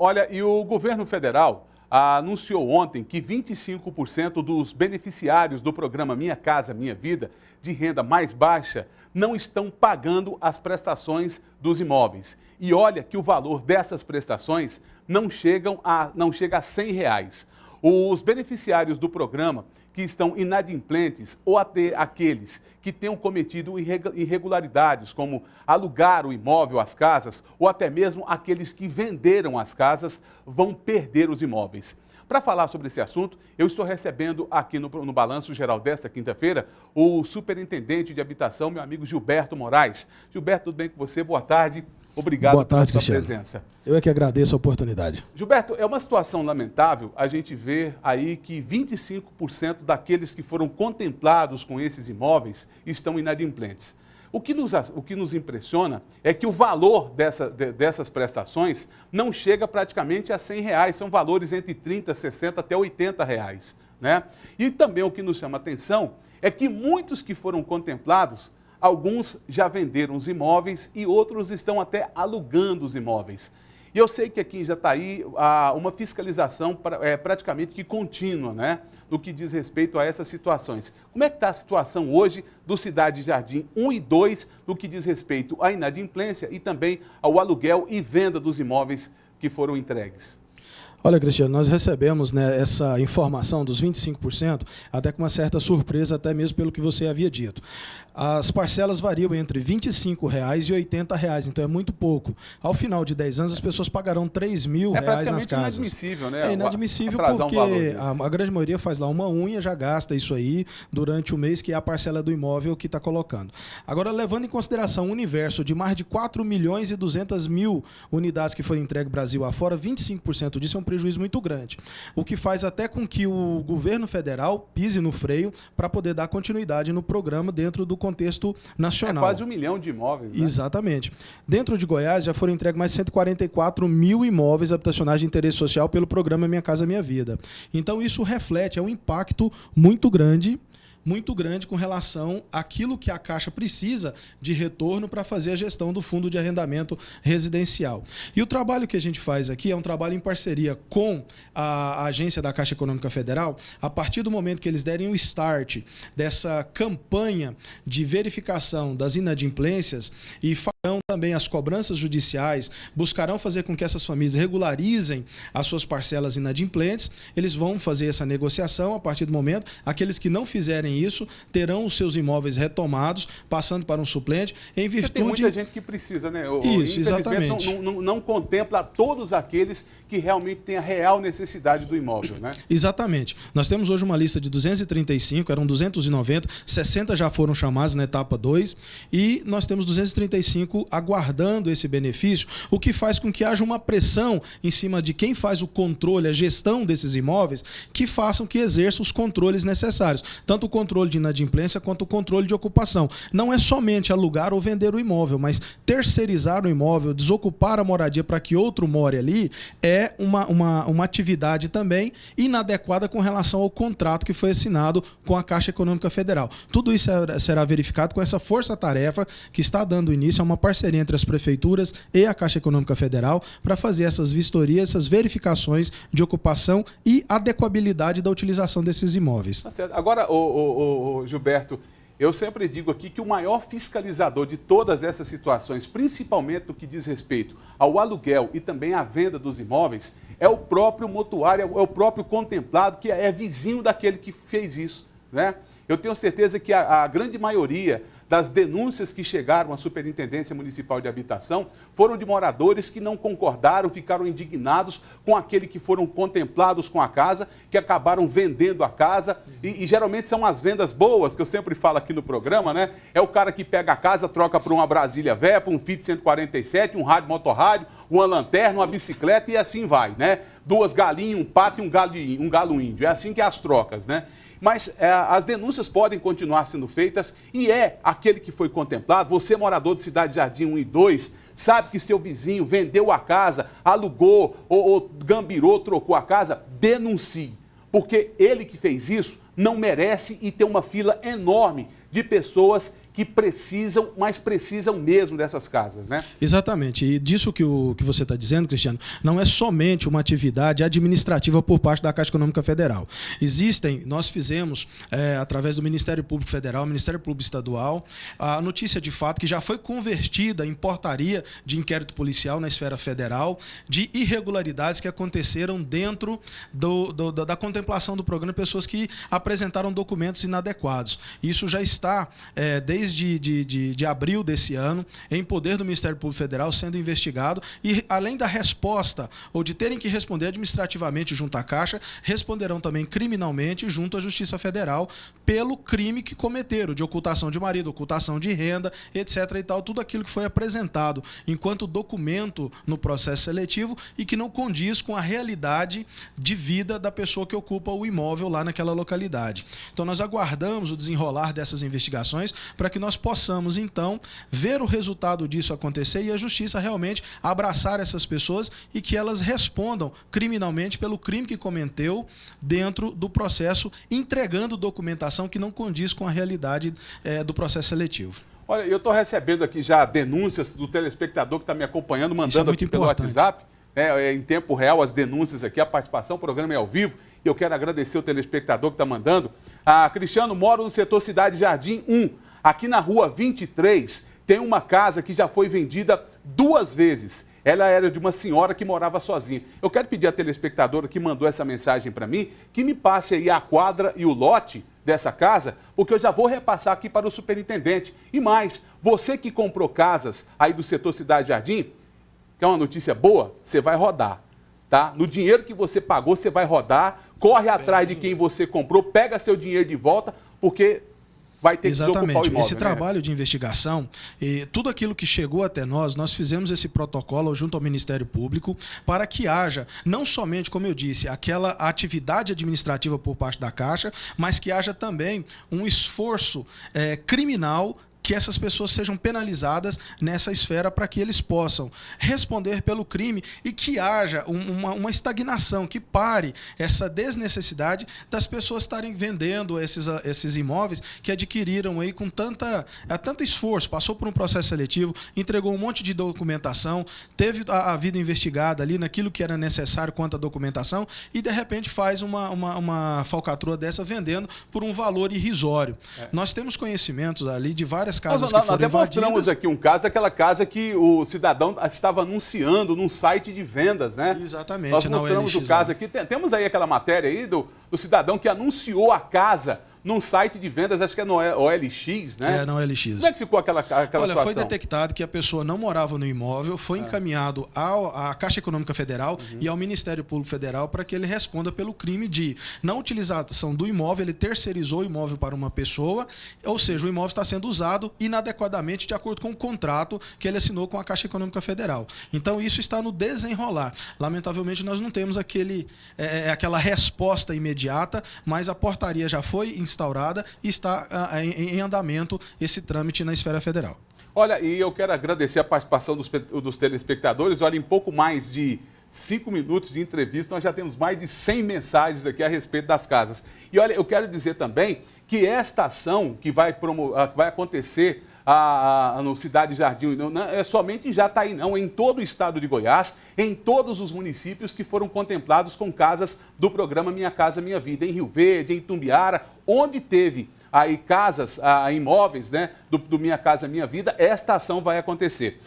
Olha, e o governo federal anunciou ontem que 25% dos beneficiários do programa Minha Casa Minha Vida, de renda mais baixa, não estão pagando as prestações dos imóveis. E olha que o valor dessas prestações não chega a R$100. Os beneficiários do programa que estão inadimplentes ou até aqueles que tenham cometido irregularidades, como alugar o imóvel, as casas, ou até mesmo aqueles que venderam as casas, vão perder os imóveis. Para falar sobre esse assunto, eu estou recebendo aqui no Balanço Geral desta quinta-feira o superintendente de habitação, meu amigo Gilberto Moraes. Gilberto, tudo bem com você? Boa tarde. Obrigado pela sua presença. Eu é que agradeço a oportunidade. Gilberto, é uma situação lamentável a gente ver aí que 25% daqueles que foram contemplados com esses imóveis estão inadimplentes. O que nos impressiona é que o valor dessas prestações não chega praticamente a R$100, são valores entre 30, 60 até R$80, né? E também o que nos chama a atenção é que muitos que foram contemplados, alguns já venderam os imóveis e outros estão até alugando os imóveis. E eu sei que aqui em Jataí uma fiscalização praticamente que contínua, né, no que diz respeito a essas situações. Como é que está a situação hoje do Cidade Jardim 1 e 2 no que diz respeito à inadimplência e também ao aluguel e venda dos imóveis que foram entregues? Olha, Cristiano, nós recebemos, né, essa informação dos 25%, até com uma certa surpresa, até mesmo pelo que você havia dito. As parcelas variam entre R$25 e R$80, então é muito pouco. Ao final de 10 anos, as pessoas pagarão R$3.000 nas casas. É inadmissível, né? É inadmissível porque a grande maioria faz lá uma unha, já gasta isso aí durante o mês, que é a parcela do imóvel que está colocando. Agora, levando em consideração o universo de mais de 4.200.000 unidades que foram entregues Brasil afora, 25% disso é um prejuízo muito grande, o que faz até com que o governo federal pise no freio para poder dar continuidade no programa dentro do contexto nacional. É quase 1 milhão de imóveis, né? Exatamente. Dentro de Goiás já foram entregues mais de 144.000 imóveis habitacionais de interesse social pelo programa Minha Casa Minha Vida. Então isso reflete, é um impacto muito grande com relação àquilo que a Caixa precisa de retorno para fazer a gestão do fundo de arrendamento residencial. E o trabalho que a gente faz aqui é um trabalho em parceria com a agência da Caixa Econômica Federal. A partir do momento que eles derem o start dessa campanha de verificação das inadimplências e farão também as cobranças judiciais, buscarão fazer com que essas famílias regularizem as suas parcelas inadimplentes, eles vão fazer essa negociação. A partir do momento, aqueles que não fizerem isso, terão os seus imóveis retomados, passando para um suplente, em virtude... Tem muita gente que precisa, né? Isso, exatamente. Não contempla todos aqueles que realmente têm a real necessidade do imóvel, né? Exatamente. Nós temos hoje uma lista de 235, eram 290, 60 já foram chamados na etapa 2, e nós temos 235 aguardando esse benefício, o que faz com que haja uma pressão em cima de quem faz o controle, a gestão desses imóveis, que façam que exerçam os controles necessários, tanto o controle de inadimplência quanto o controle de ocupação. Não é somente alugar ou vender o imóvel, mas terceirizar o imóvel, desocupar a moradia para que outro more ali, é uma atividade também inadequada com relação ao contrato que foi assinado com a Caixa Econômica Federal. Tudo isso será verificado com essa força-tarefa que está dando início a uma parceria entre as prefeituras e a Caixa Econômica Federal para fazer essas vistorias, essas verificações de ocupação e adequabilidade da utilização desses imóveis. Tá certo. Agora, Gilberto, eu sempre digo aqui que o maior fiscalizador de todas essas situações, principalmente no que diz respeito ao aluguel e também à venda dos imóveis, é o próprio mutuário, é o próprio contemplado, que é vizinho daquele que fez isso, né? Eu tenho certeza que a grande maioria das denúncias que chegaram à Superintendência Municipal de Habitação foram de moradores que não concordaram, ficaram indignados com aquele que foram contemplados com a casa, que acabaram vendendo a casa, e geralmente são as vendas boas, que eu sempre falo aqui no programa, né? É o cara que pega a casa, troca por uma Brasília velha, por um Fit 147, um rádio motorrádio, uma lanterna, uma bicicleta e assim vai, né? 2 galinhas, um pato e um galo índio. É assim que é as trocas, né? Mas as denúncias podem continuar sendo feitas e aquele que foi contemplado, você morador de Cidade Jardim 1 e 2, sabe que seu vizinho vendeu a casa, alugou ou gambirou, trocou a casa, denuncie. Porque ele que fez isso não merece e tem uma fila enorme de pessoas que precisam, mas precisam mesmo dessas casas, né? Exatamente. E disso que você está dizendo, Cristiano, não é somente uma atividade administrativa por parte da Caixa Econômica Federal. Nós fizemos, através do Ministério Público Federal, Ministério Público Estadual, a notícia de fato que já foi convertida em portaria de inquérito policial na esfera federal de irregularidades que aconteceram dentro da contemplação do programa, pessoas que apresentaram documentos inadequados. Isso já está, desde de abril desse ano, em poder do Ministério Público Federal, sendo investigado, e além da resposta, ou de terem que responder administrativamente junto à Caixa, responderão também criminalmente junto à Justiça Federal pelo crime que cometeram, de ocultação de marido, ocultação de renda, etc. e tal, tudo aquilo que foi apresentado enquanto documento no processo seletivo e que não condiz com a realidade de vida da pessoa que ocupa o imóvel lá naquela localidade. Então nós aguardamos o desenrolar dessas investigações para que nós possamos, então, ver o resultado disso acontecer e a Justiça realmente abraçar essas pessoas e que elas respondam criminalmente pelo crime que cometeu dentro do processo, entregando documentação que não condiz com a realidade do processo seletivo. Olha, eu estou recebendo aqui já denúncias do telespectador que está me acompanhando, mandando aqui pelo WhatsApp, em tempo real, as denúncias aqui, a participação, o programa é ao vivo, e eu quero agradecer o telespectador que está mandando. Cristiano, moro no setor Cidade Jardim 1, aqui na rua 23, tem uma casa que já foi vendida 2 vezes. Ela era de uma senhora que morava sozinha. Eu quero pedir à telespectadora que mandou essa mensagem para mim, que me passe aí a quadra e o lote dessa casa, porque eu já vou repassar aqui para o superintendente. E mais, você que comprou casas aí do setor Cidade Jardim, que é uma notícia boa, você vai rodar, tá? No dinheiro que você pagou, você vai rodar, corre atrás de quem você comprou, pega seu dinheiro de volta, porque vai ter que desocupar o imóvel. Esse trabalho de investigação, tudo aquilo que chegou até nós fizemos esse protocolo junto ao Ministério Público para que haja, não somente, como eu disse, aquela atividade administrativa por parte da Caixa, mas que haja também um esforço criminal, que essas pessoas sejam penalizadas nessa esfera para que eles possam responder pelo crime e que haja uma estagnação, que pare essa desnecessidade das pessoas estarem vendendo esses imóveis que adquiriram aí com tanto esforço, passou por um processo seletivo, entregou um monte de documentação, teve a vida investigada ali naquilo que era necessário quanto à documentação e de repente faz uma falcatrua dessa vendendo por um valor irrisório. Nós temos conhecimentos ali de várias casas que foram invadidas. Nós mostramos aqui um caso daquela casa que o cidadão estava anunciando num site de vendas, né? Exatamente. Nós mostramos o caso aqui. Temos aí aquela matéria aí do cidadão que anunciou a casa num site de vendas, acho que é no OLX, né? No OLX. Como é que ficou aquela situação? Foi detectado que a pessoa não morava no imóvel, foi encaminhado à Caixa Econômica Federal e ao Ministério Público Federal para que ele responda pelo crime de não utilização do imóvel, ele terceirizou o imóvel para uma pessoa, ou seja, o imóvel está sendo usado inadequadamente de acordo com o contrato que ele assinou com a Caixa Econômica Federal. Então isso está no desenrolar. Lamentavelmente nós não temos aquela resposta imediata, mas a portaria já foi instaurada e está em andamento esse trâmite na esfera federal. Olha, e eu quero agradecer a participação dos telespectadores. Olha, em pouco mais de 5 minutos de entrevista, nós já temos mais de 100 mensagens aqui a respeito das casas. E olha, eu quero dizer também que esta ação que vai acontecer no Cidade Jardim, não é somente em Jataí, não, em todo o estado de Goiás, em todos os municípios que foram contemplados com casas do programa Minha Casa Minha Vida, em Rio Verde, em Tumbiara, onde teve aí casas, imóveis, né, do Minha Casa Minha Vida, esta ação vai acontecer.